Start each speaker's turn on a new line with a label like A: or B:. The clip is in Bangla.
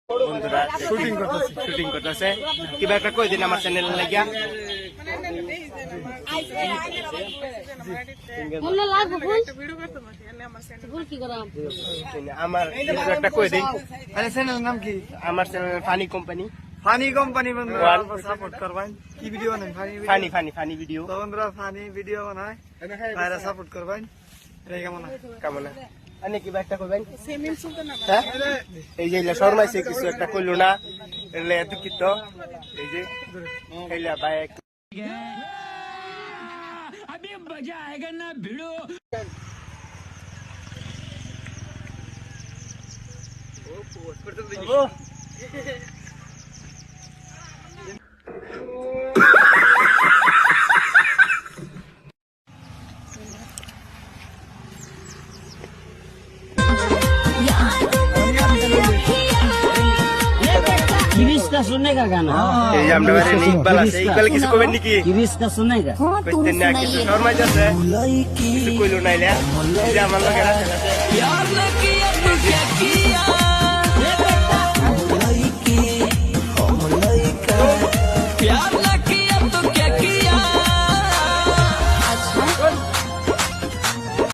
A: বন্ধুরা শুটিং করতেছে কিবা একটা কই দিন আমার চ্যানেল লাগিয়া আমার একটা কই দিন
B: চ্যানেলের নাম কি?
A: আমার channel funny company
B: funny company বন্ধুরা সাপোর্ট করবেন। কি ভিডিও বানান?
A: Funny video.
B: তো বন্ধুরা ফানি ভিডিও বানায় ভাইরা সাপোর্ট করবেন। এই কেমন
A: কেমন আনে কিবা একটা কইবেন? হ্যাঁ এই যে শর্মাইছে কিছু একটা কইলো না এলে এত কিত এই যে এইলা বাইক अभी मजा आएगा ना भिड़ो
C: किविस का सुनने का गाना
A: এই যে আমরা বারে ইকবাল আছে ইকবাল কিছু কইবেন নাকি
C: किविस का सुनने का
A: কইতেন না কিছু শর্মাইছে কিছু কইলো না এলা এই যে আমার লাগে আছে